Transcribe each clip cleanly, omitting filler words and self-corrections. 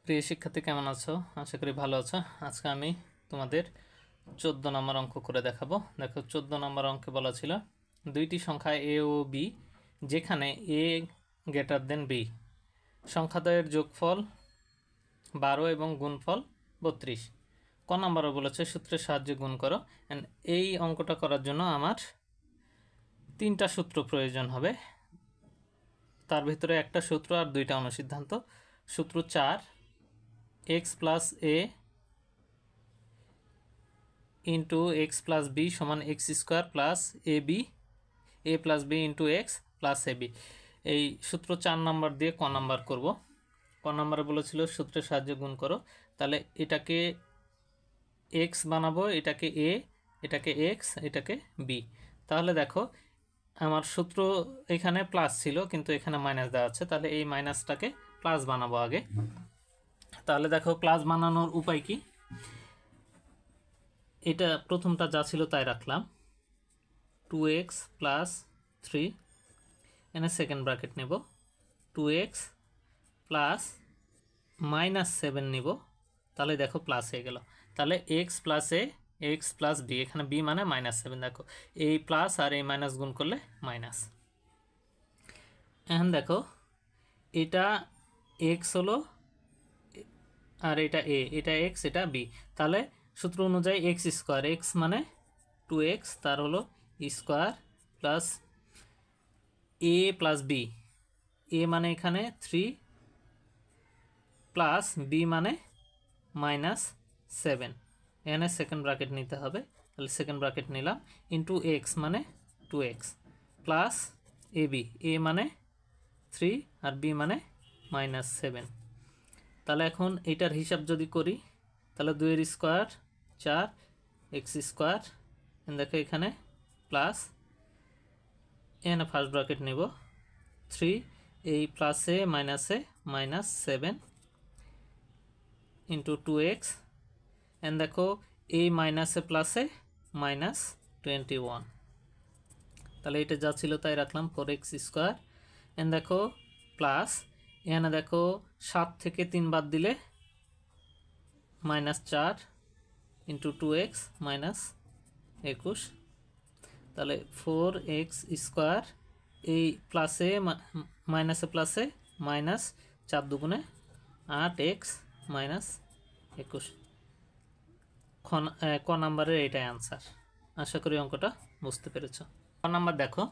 প্রিয় শিক্ষার্থী কেমন আছো? আশা করি ভালো আছো। আজকে আমি তোমাদের 14 নম্বর অঙ্ক করে দেখাবো। দেখো 14 নম্বর অঙ্কে বলা ছিল দুইটি সংখ্যা এ ও বি যেখানে এ গ্রেটার দেন বি, সংখ্যাদ্বয়ের যোগফল 12 এবং গুণফল 32। ক নম্বরে বলেছে সূত্রের সাহায্যে গুণ করো। অ্যান্ড এই অঙ্কটা করার জন্য আমার 3টা সূত্র প্রয়োজন হবে, তার ভিতরে একটা সূত্র আর 2টা অনুসিদ্ধান্ত। সূত্র 4, x plus A into x plus B সমান x square plus A B, A plus B into x plus A B. এই সূত্র 4 নম্বর দিয়ে ক নম্বর করব। ক নম্বরে বলেছিল সূত্রের সাহায্যে গুণ করো, তাহলে এটাকে এক্স বানাবো, এটাকে এ, এটাকে এক্স, এটাকে বি। তাহলে দেখো আমার সূত্র এখানে প্লাস ছিল কিন্তু এখানে মাইনাস দেওয়া আছে, তাহলে এই মাইনাসটাকে প্লাস বানাবো আগে। তাহলে দেখো প্লাস বানানোর উপায় কি, এটা প্রথমটা যা ছিল তাই রাখলাম, 2x প্লাস 3, এনে সেকেন্ড ব্র্যাকেট নেব, 2x প্লাস মাইনাস 7 নিব, তাহলে দেখো প্লাস হয়ে গেল। তাহলে x প্লাস এ, এক্স প্লাস বি, এখানে বি মানে -7, দেখো এই প্লাস আর এই মাইনাস গুণ করলে মাইনাস। এখন দেখো এটা x হলো আর এটা এ, এটা x, এটা বি, তাহলে সূত্র অনুযায়ী এক্স স্কোয়ার, এক্স মানে 2x, তার হলো স্কোয়ার প্লাস এ প্লাস বি, এ মানে এখানে 3 প্লাস বি মানে -7, এখানে সেকেন্ড ব্র্যাকেট নিতে হবে, তাহলে সেকেন্ড ব্র্যাকেট নিলাম, ইন্টু এক্স মানে 2x প্লাস এ বি, এ মানে 3 আর বি মানে -7। তাহলে এখন এইটার হিসাব যদি করি তাহলে 2 এর স্কোয়ার 4, এক্স স্কোয়ার, দেখো এখানে প্লাস, এখানে ফার্স্ট ব্র্যাকেট নেব 3, এই প্লাসে মাইনাসে -7 ইন্টু 2x, এন্ড দেখো এই মাইনাসে প্লাসে -21, তাহলে এটা যা ছিল তাই রাখলাম 4x স্কোয়ার, এন্ড দেখো প্লাস, এখানে দেখো 7 থেকে 3 বাদ দিলে -4 ইন্টু 2x -21, তাহলে 4x স্কোয়ার, এই প্লাসে মাইনাসে প্লাসে -4 দুগুণে 8x -21। ক নাম্বারের এটাই আনসার। আশা করি অঙ্কটা বুঝতে পেরেছ। খ নাম্বার দেখো,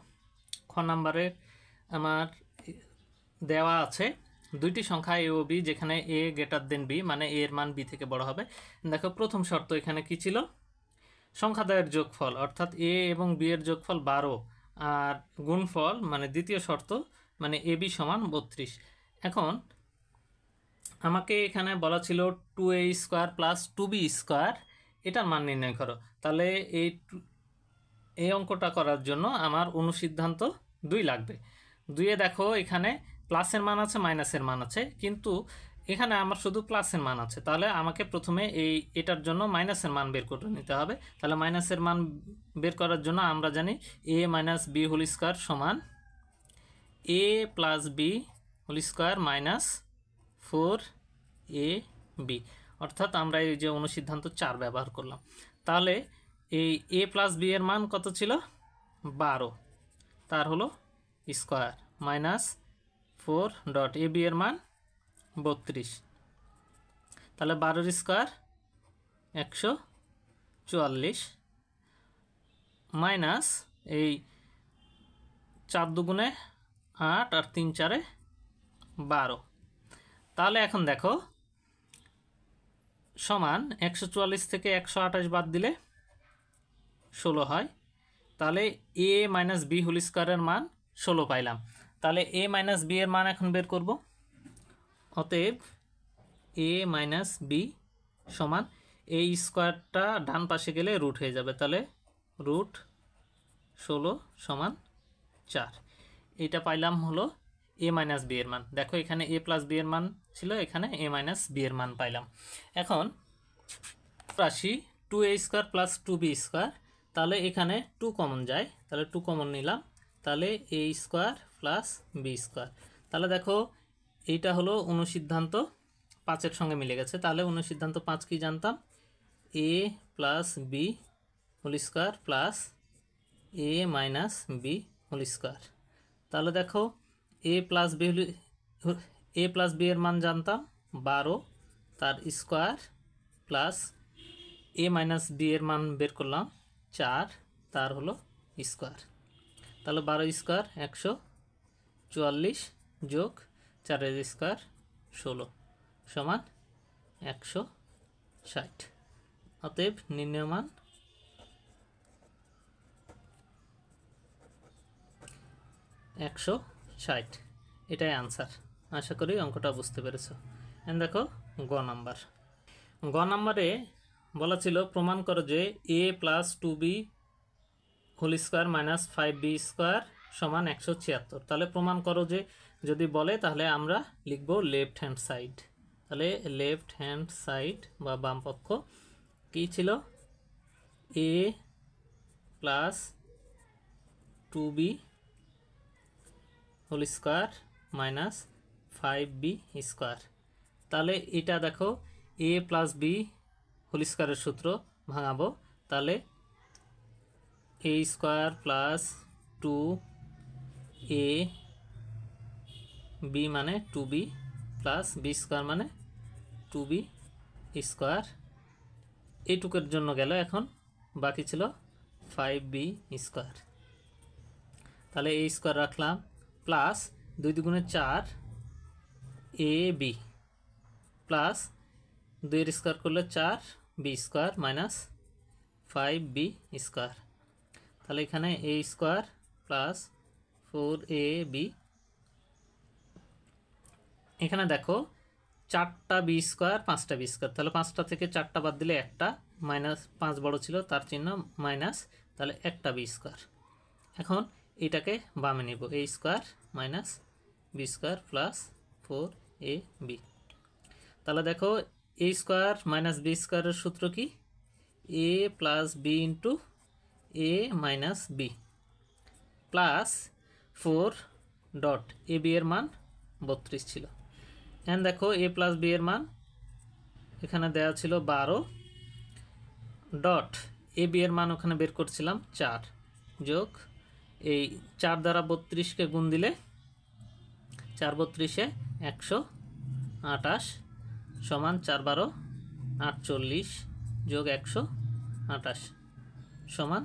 খ নাম্বারের আমার দেওয়া আছে দুইটি সংখ্যা এ ও বি যেখানে এ গ্রেটার দেন বি, মানে এ এর মান বি থেকে বড় হবে। দেখো প্রথম শর্ত এখানে কি ছিল, সংখ্যাদ্বয়ের যোগফল অর্থাৎ এ এবং বি এর যোগফল 12 আর গুণফল মানে দ্বিতীয় শর্ত মানে এ বি সমান 32। এখন আমাকে এখানে বলা ছিল 2a square plus 2b square, এটার মান নির্ণয় করো। তাহলে এই অঙ্কটা করার জন্য আমার অনুসিদ্ধান্ত 2 লাগবে। 2-এ দেখো এখানে প্লাসের মান আছে মাইনাসের মান আছে, কিন্তু এখানে আমার শুধু প্লাসের মান আছে, তাহলে আমাকে প্রথমে এটার জন্য মাইনাসের মান বের করে নিতে হবে। তাহলে মাইনাসের মান বের করার জন্য আমরা জানি a minus B whole square সমান a plus B whole square minus 4ab, অর্থাৎ আমরা এই যে অনুসিদ্ধান্ত 4 ব্যবহার করলাম। তাহলে এই a প্লাস বি এর মান কত ছিল 12, তার হলো square minus 4 dot A B এর মান 32, তাহলে 12 স্কোয়ার 144 মাইনাস এই 4 দুগুণে 8 আর 3 4-এ 12। তাহলে এখন দেখো সমান 144 থেকে 128 বাদ দিলে 16 হয়, তাহলে এ মাইনাস বি হোল স্কোয়ারের মান 16 পাইলাম। তাহলে এ মাইনাস বি এর মান এখন বের করব, অতএব এ মাইনাস বি সমান এই স্কোয়ারটা ডান পাশে গেলে রুট হয়ে যাবে, তাহলে রুট 16 সমান 4। এটা পাইলাম হলো এ মাইনাস বি এর মান। দেখো এখানে এ প্লাস বি এর মান ছিল, এখানে এ মাইনাস বি এর মান পাইলাম। এখন রাশি 2a square plus 2b square, তাহলে এখানে 2 কমন যায়, তাহলে 2 কমন নিলাম, তাহলে a square plus B square. তাহলে দেখো এইটা হলো অনুসিদ্ধান্ত 5-এর সঙ্গে মিলে গেছে। তাহলে অনুসিদ্ধান্ত 5 কি জানতাম? a plus B whole square plus a minus B whole square. তাহলে দেখো a প্লাস বি এর মান জানতাম 12, তার square plus a minus B এর মান বের করলাম 4, তার হলো স্কোয়ার। তাহলে 12 স্কোয়ার 144 যোগ 4 স্কোয়ার 16 সমান 160। অতএব নির্ণয় মান 160। এটাই আনসার। আশা করি অঙ্কটা বুঝতে পেরেছো। দেখো গ নাম্বারে বলা ছিল প্রমাণ করো যে a plus 2b whole square minus 5b square সমান 176। তাহলে প্রমাণ করো যে যদি বলে তাহলে আমরা লিখব লেফট হ্যান্ড সাইড। তাহলে লেফট হ্যান্ড সাইড বা বাম পক্ষ কী ছিল? a plus 2b whole square minus 5b square. তাহলে এটা দেখো a প্লাস বি হোল স্কোয়ারের সূত্র ভাঙাবো। তাহলে a square plus 2a b মানে 2b প্লাস বি স্কোয়ার মানে 2b স্কোয়ার। এইটুকুর জন্য গেল। এখন বাকি ছিল 5b স্কোয়ার। তাহলে a স্কোয়ার রাখলাম প্লাস 2 দুগুণে 4 ab প্লাস 2 এর স্কোয়ার করলে 4b square minus 5b square. তাহলে এখানে a স্কোয়ার প্লাস 4ab। এখানে দেখো 4টা বি স্কোয়ার 5টা বি স্কোয়ার। তাহলে 5টা থেকে 4টা বাদ দিলে একটা, মাইনাস 5 বড় ছিল তার চিহ্ন মাইনাস, তাহলে একটা বি স্কোয়ার। এখন এটাকে বামে নিব, a square minus B square plus 4ab। তাহলে দেখো a স্কোয়ার মাইনাস বি স্কোয়ারের সূত্র কি? a plus B into a minus B plus 4 dot A B এর মান 32 ছিল। এখন দেখো a প্লাস বি এর মান এখানে দেওয়া ছিল 12 ডট এ বি এর মান ওখানে বের করছিলাম 4 যোগ এই 4 দ্বারা 32কে গুণ দিলে 4 32-এ 128 সমান 4 12 48 যোগ 128 সমান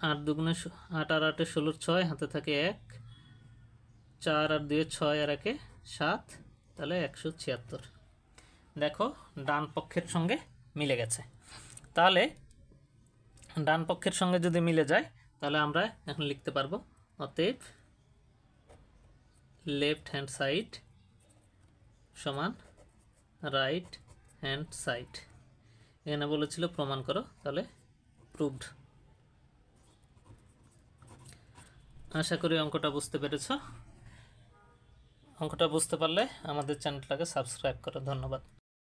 8 দুগুণে 8 আর 8 16 6, হাতে থাকে 1, 4 আর 2 6 আর 1 7, তাহলে 176। দেখো ডান পক্ষের সঙ্গে মিলে গেছে। তাহলে ডান পক্ষের সঙ্গে যদি মিলে যায় তাহলে আমরা এখন লিখতে পারবো অতএব লেফট হ্যান্ড সাইড সমান রাইট হ্যান্ড সাইড। এখানে বলেছিল প্রমাণ করো, তাহলে প্রুভড। আশা করি অঙ্কটা বুঝতে পেরেছো। অঙ্কটা বুঝতে পারলে আমাদের চ্যানেলটাকে সাবস্ক্রাইব করো। ধন্যবাদ।